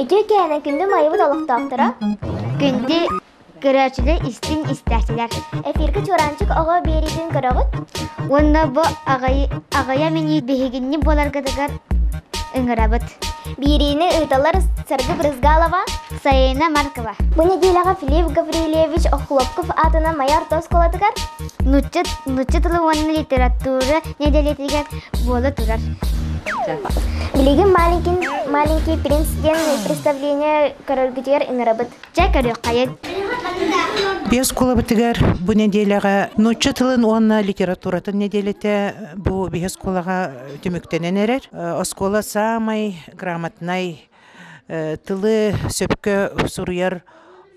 Ити кәне күнді майыбы толықтақтыра. Күнді көрәчілі істін істәчілер. Эфиргі чоранчык аға беретін көрәғыт. Онна бұ ағая мені бейгінні боларғадығар үңірабыт. Берені ұйталар Сәргі Брызгалова, Саина Маркова. Бұл неделяға Филипп Гаврилевич Охлопков атына майор тос қоладығар. Нучы тылы оның литература неделетігер болы тұрар. Билигин маленький принц ден представление королгутер инрабыт. Жай көрөк кайыт. Бес колабытыгар бу неделяга нучы тылын онна литературатын неделете бу бес колага төмөктенен эрер. Оскола самый грамотный тылы сөпкө суруяр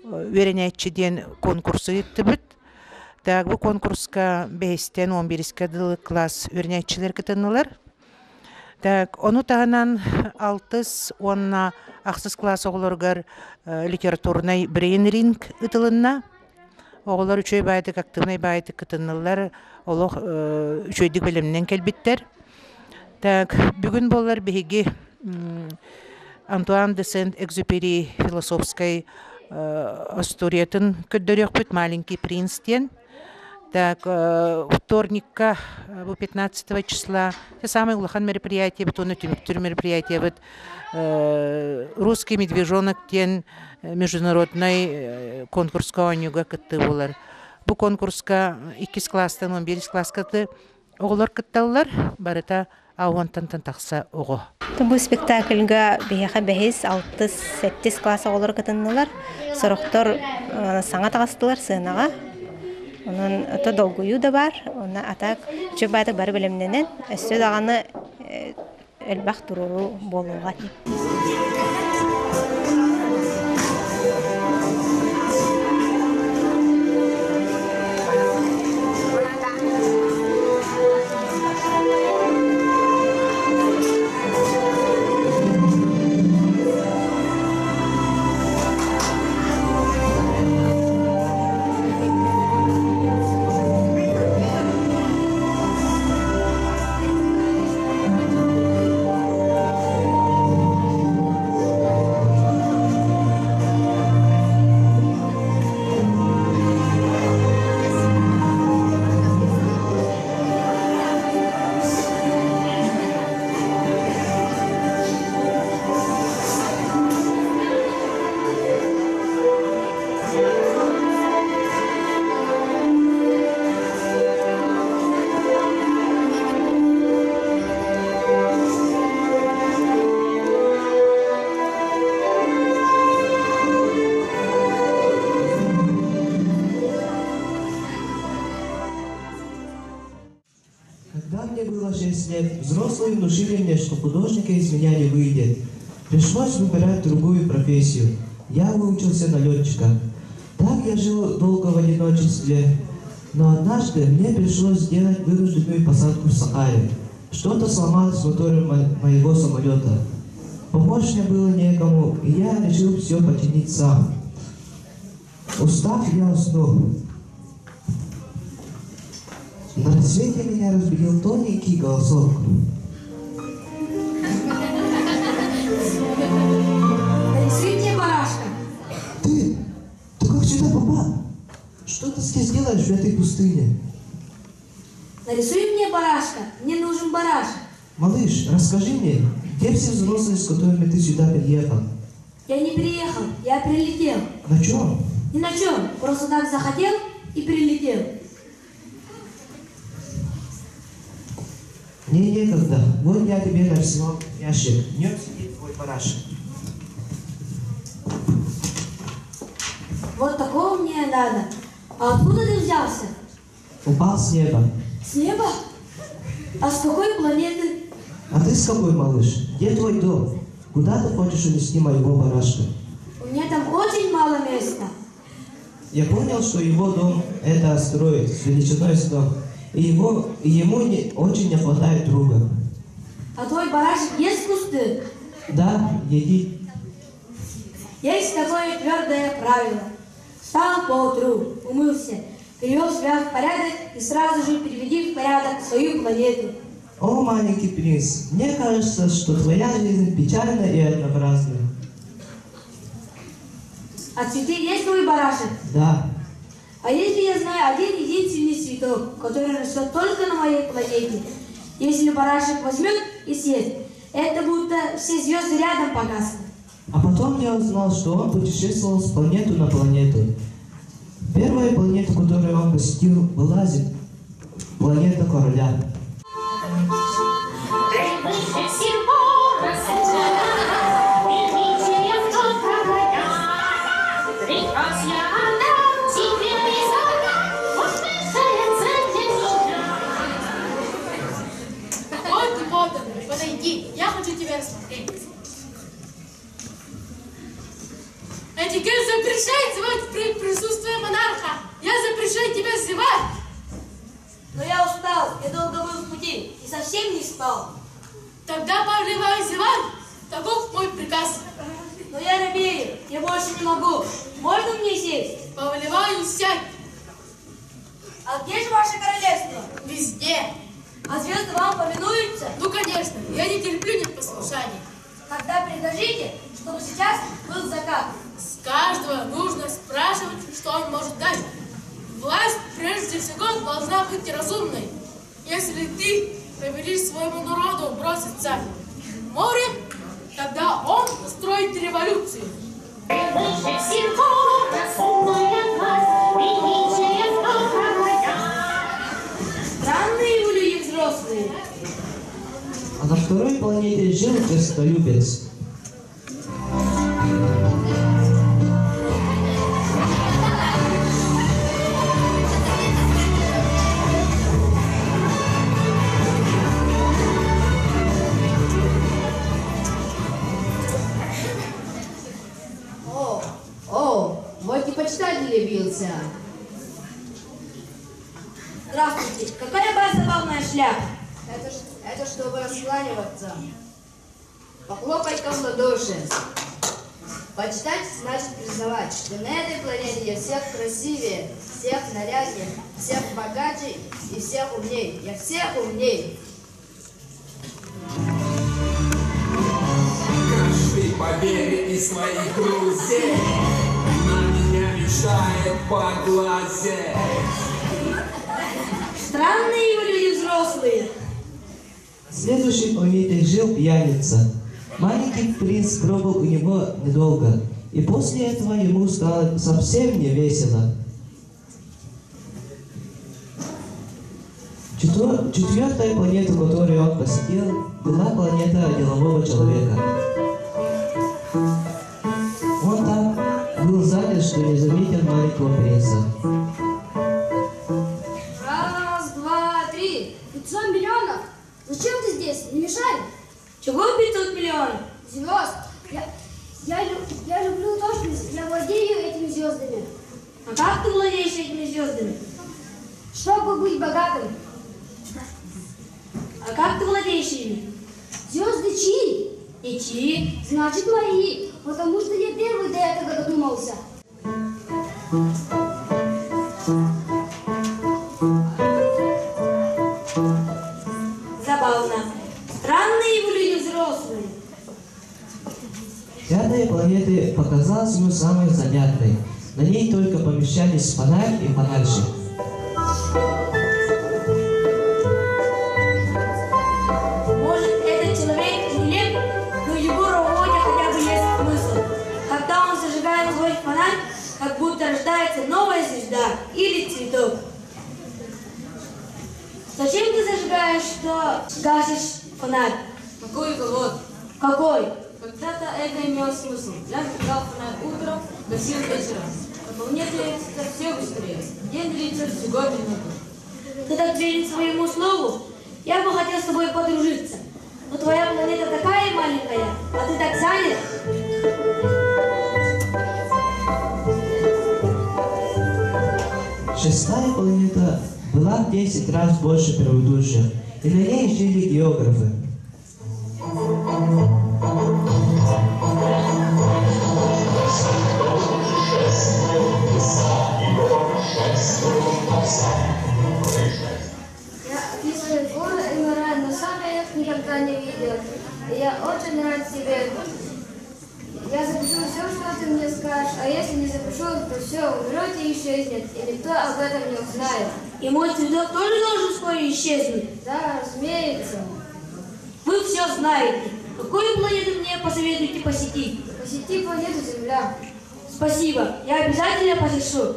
веренечиден конкурсы иттибит. Так бу конкурска 5-тен 11-ке класс веренечилер кытынылар. Так, ону тағынан 6-10 ақсыз класс оғыларғар литературный брейн-ринг ұтылынна. Оғылар үшөй байдық, активный байдық кытынылар, олық үшөйдік білімнен кәлбіттер. Так, бүгін болар бейгі Антуан де Сент-Экзюпери философской историятын көддөрек бүт маленький принц-тен. Так, вторника, 15 числа, те самые улахан мероприятия, вот он тюмектюр мероприятия, вот русский медвежонок тен международный конкурс конюга кытты болар. Бу конкурска 2 класстан 11 класс кытты оғылар кытталар, барыта ауантантан тақса оғы. Бу спектакльга бияха бәхис 6-7 класс оғылар кытыннылар, сұрықтар саңа тағастылар сынаға. Onun ata dolguyu da var. Ona atak çok bayda bari bilimlenen. Üstü dağını elbaq dururu boluğa. Взрослые внушили мне, что художника из меня не выйдет. Пришлось выбирать другую профессию. Я выучился на летчика. Так я жил долго в одиночестве. Но однажды мне пришлось сделать вынужденную посадку в Сахаре. Что-то сломалось в моторе моего самолета. Помочь мне было некому, и я решил все починить сам. Устав, я уснул. На рассвете меня разбудил тоненький голосок. Нарисуй мне барашка. Ты как сюда попал? Что ты здесь делаешь в этой пустыне? Нарисуй мне барашка. Мне нужен барашек. Малыш, расскажи мне, где все взрослые, с которыми ты сюда приехал? Я не приехал, я прилетел. На чем? Ни на чем. Просто так захотел и прилетел. Мне некогда. Вот я тебе нарисовал ящик. В нем сидит твой барашек. Вот такого мне надо. А откуда ты взялся? Упал с неба. С неба? А с какой планеты? А ты с какой, малыш? Где твой дом? Куда ты хочешь унести моего барашка? У меня там очень мало места. Я понял, что его дом – это астероид с величиной 100. И ему очень не хватает друга. А твой барашек ест кусты? Да, едит. Есть такое твердое правило. Встал поутру, умылся, привел себя в порядок и сразу же приведи в порядок свою планету. О, маленький принц, мне кажется, что твоя жизнь печальна и однообразна. А цветы есть твой барашек? Да. А если я знаю один единственный цветок, который растет только на моей планете, если барашек возьмет и съест, это будто все звезды рядом погаснут. А потом я узнал, что он путешествовал с планеты на планету. Первая планета, которую он посетил, была планета Короля. Подойди, я хочу тебя рассмотреть. Этикет запрещает звать при присутствии монарха. Я запрещаю тебя зевать. Но я устал, я долго был в пути и совсем не спал. Тогда повелеваю зевать. Таков мой приказ. Но я робею, я больше не могу. Можно мне сесть? Повелеваю сядь. А где же ваше королевство? Везде. А звезды вам повинуются? Ну, конечно, я не терплю непослушания. Тогда прикажите, чтобы сейчас был закат. С каждого нужно спрашивать, что он может дать. Власть прежде всего должна быть разумной. Если ты повелишь своему народу броситься в море, тогда он устроит революцию. Странные вы люди взрослые. А на второй планете жил честолюбец. Вот и почитатель явился. Здравствуйте. Какая у вас забавная шляпа? Это чтобы раскланиваться. Похлопай-ка в ладоши. Почитать значит признавать, что на этой планете я всех красивее, всех наряднее, всех богаче и всех умней. Я всех умней. Каждый поверит из своих друзей, на меня мешает поглазеть. Странные вы люди взрослые. На следующей планете жил пьяница. Маленький принц пробыл у него недолго, и после этого ему стало совсем не весело. Четвертая планета, которую он посетил, была планета делового человека. Он так был занят, что не заметил маленького принца. Раз, два, три. 500 миллионов. Зачем ты здесь? Не мешай. Чего 500 миллионов? Звезд. Я люблю то, что я владею этими звездами. А как ты владеешь этими звездами? Чтобы быть богатым. А как ты владеешь ими? Звезды чьи? И чьи? Значит, мои. Потому что я первый до этого додумался. Забавно. Странные вы люди взрослые. Пятая планета показалась ему самой занятной. На ней только помещались фонарь и фонарщик. Может, этот человек нелеп, но в его работе хотя бы есть смысл. Когда он зажигает свой фонарь, как будто рождается новая звезда или цветок. Зачем ты зажигаешь, что гасишь фонарь? Какой-то вот. Какой? Когда-то это имело смысл. Я зажигал фонарь утром, гасил вечером. На планете это все быстрее. День длится всего минуту. Ты так верен своему слову? Я бы хотел с тобой подружиться. Но твоя планета такая маленькая, а ты так занят. Шестая планета была в 10 раз больше предыдущих, и на ней жили географы. Я описываю горы и моря, но сам я их никогда не видел. И я очень рад тебе. Я запишу все, что ты мне скажешь, а если не запишу, то все, умрет и исчезнет, и никто об этом не узнает. И мой цветок тоже должен вскоре исчезнуть? Да, разумеется. Вы все знаете. Какую планету мне посоветуете посетить? Посети планету Земля. Спасибо, я обязательно посещу.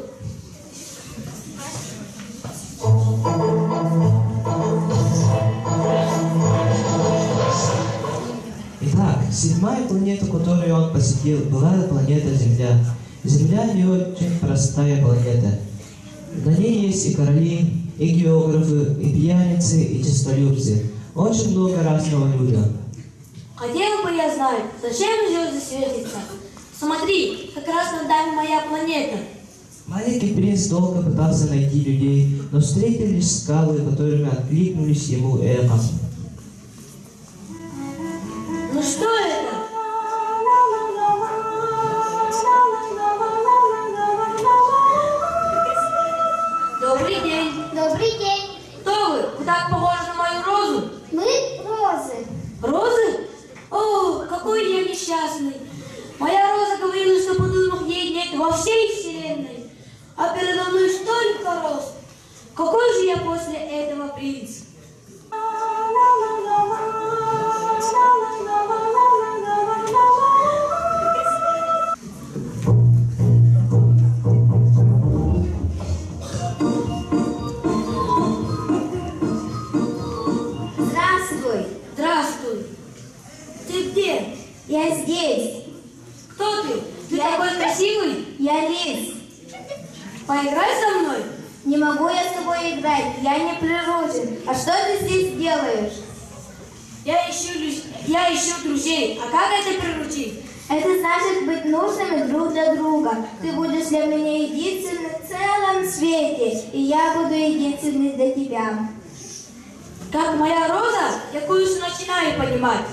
Итак, седьмая планета, которую он посетил, была планета Земля. Земля не очень простая планета. На ней есть и короли, и географы, и пьяницы, и честолюбцы. Очень много разного люда. Хотела бы я знать, зачем звезды светятся? Смотри, как раз над нами моя планета. Маленький принц долго пытался найти людей, но встретил лишь скалы, которыми откликнулись ему эхом. Ну что это? Добрый день. Добрый день. Кто вы? Вы так похожи на мою розу. Мы розы. Розы? О, какой я несчастный. Моя роза говорила, что подобных ей нет во всей вселенной. А передо мной столько роз. Какой же я после этого принц? Здравствуй. Здравствуй. Ты где? Я здесь. Кто ты? Ты Я- такой красивый? Я лис. Поиграй со мной. Не могу я с тобой играть. Я не приручен. А что ты здесь делаешь? Я ищу друзей. А как это приручить? Это значит быть нужными друг для друга. Ты будешь для меня единственным в целом свете, и я буду единственной для тебя. Как моя роза, я кое-что начинаю понимать.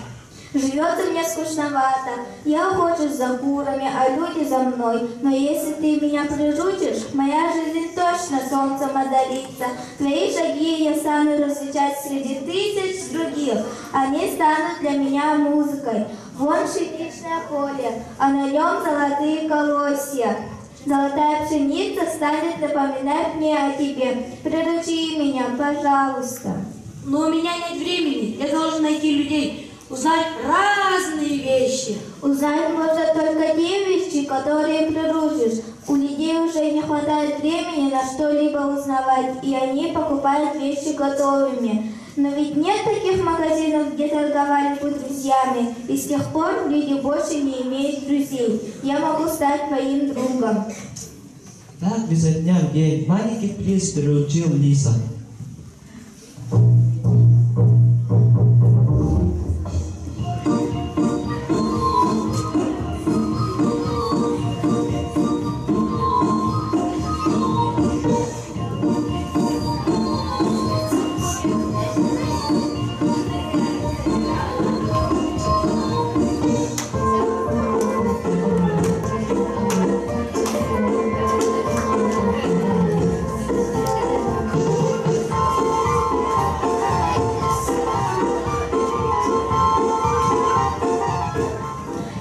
Живется мне скучновато. Я охочусь за курами, а люди за мной. Но если ты меня приручишь, моя жизнь точно солнцем озарится. Твои шаги я стану различать среди тысяч других. Они станут для меня музыкой. Вон пшеничное поле, а на нем золотые колосья. Золотая пшеница станет напоминать мне о тебе. Приручи меня, пожалуйста. Но у меня нет времени. Я должен найти людей, узнать разные вещи. Узнать можно только те вещи, которые приручишь. У людей уже не хватает времени на что-либо узнавать, и они покупают вещи готовыми. Но ведь нет таких магазинов, где торговали бы друзьями, и с тех пор люди больше не имеют друзей. Я могу стать твоим другом. Так, изо дня в день, маленький принц приручил лиса.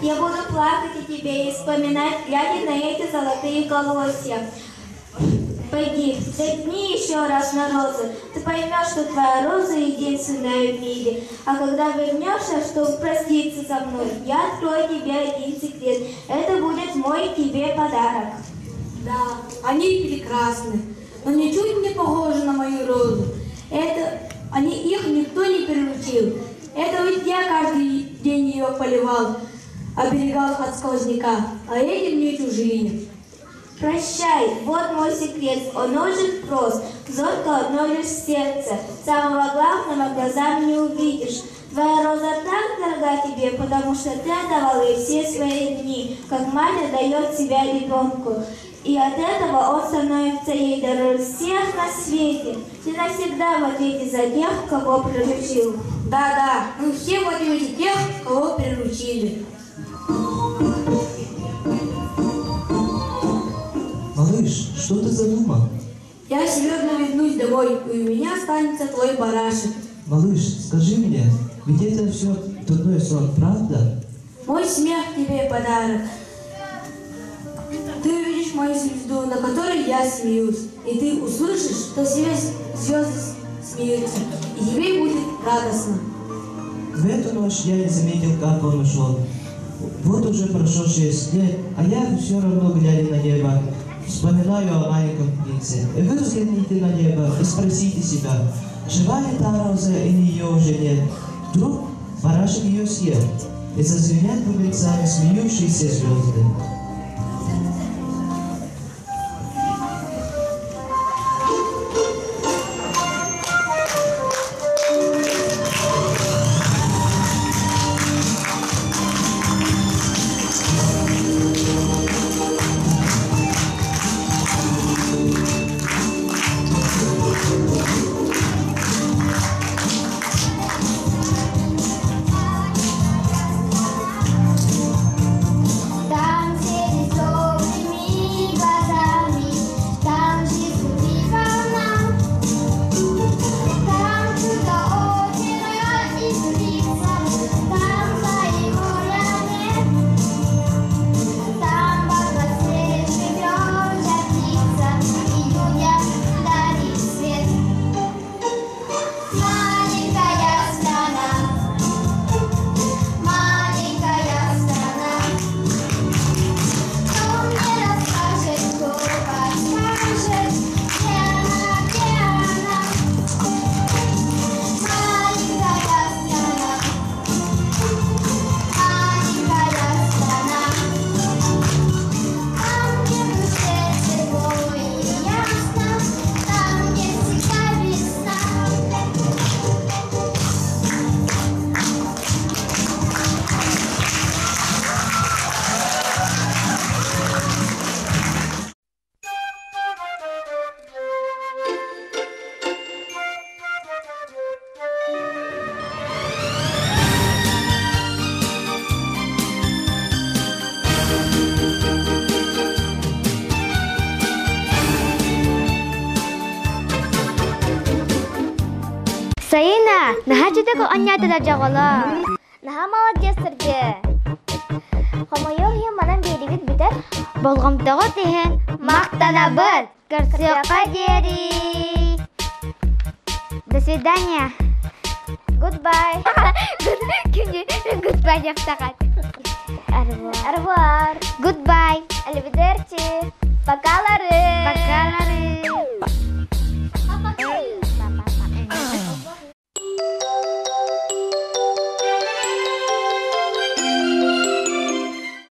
Я буду плакать о тебе и вспоминать, глядя на эти золотые колосья. Пойди, взгляни еще раз на розу. Ты поймешь, что твоя роза единственная в мире. А когда вернешься, чтобы проститься со мной, я открою тебе один секрет. Это будет мой тебе подарок. Да, они прекрасны, но ничуть не похожи на мою розу. Их никто не приручил. Это ведь я каждый день ее поливал, оберегал от сквозняка, а эти мне чужие. Прощай, вот мой секрет, он очень прост, зорко одно лишь сердце, самого главного глазам не увидишь. Твоя роза так дорога тебе, потому что ты отдавал ей все свои дни, как мать отдает себя ребенку. И от этого он становится ей дороже всех на свете. Ты навсегда в ответе за тех, кого приручил. Да, мы все в ответе тех, кого приручили. Малыш, что ты задумал? Я сегодня вернусь домой, и у меня останется твой барашек. Малыш, скажи мне, ведь это все дурной сон, правда? Мой смех тебе подарок. Ты увидишь мою звезду, на которой я смеюсь, и ты услышишь, что все звезды смеются, и тебе будет радостно. В эту ночь я не заметил, как он ушел. Вот уже прошло 6 лет, а я все равно, глядя на небо, вспоминаю о маленьком принце. И вы взгляните на небо и спросите себя, жива ли та роза или ее уже нет? Вдруг барашек ее съел, и зазвенят бубенцами смеющиеся звезды. Sayına, naha jüdek onyada da jagala. Naha молодец сирге. Хомойо хи манан берибит битер. Болгомтого тehen мактанабыт. Көрсөкка дери. До свидания. Goodbye. Goodbye жактагат. Арвар. Goodbye. Аливидерчи. Покалары.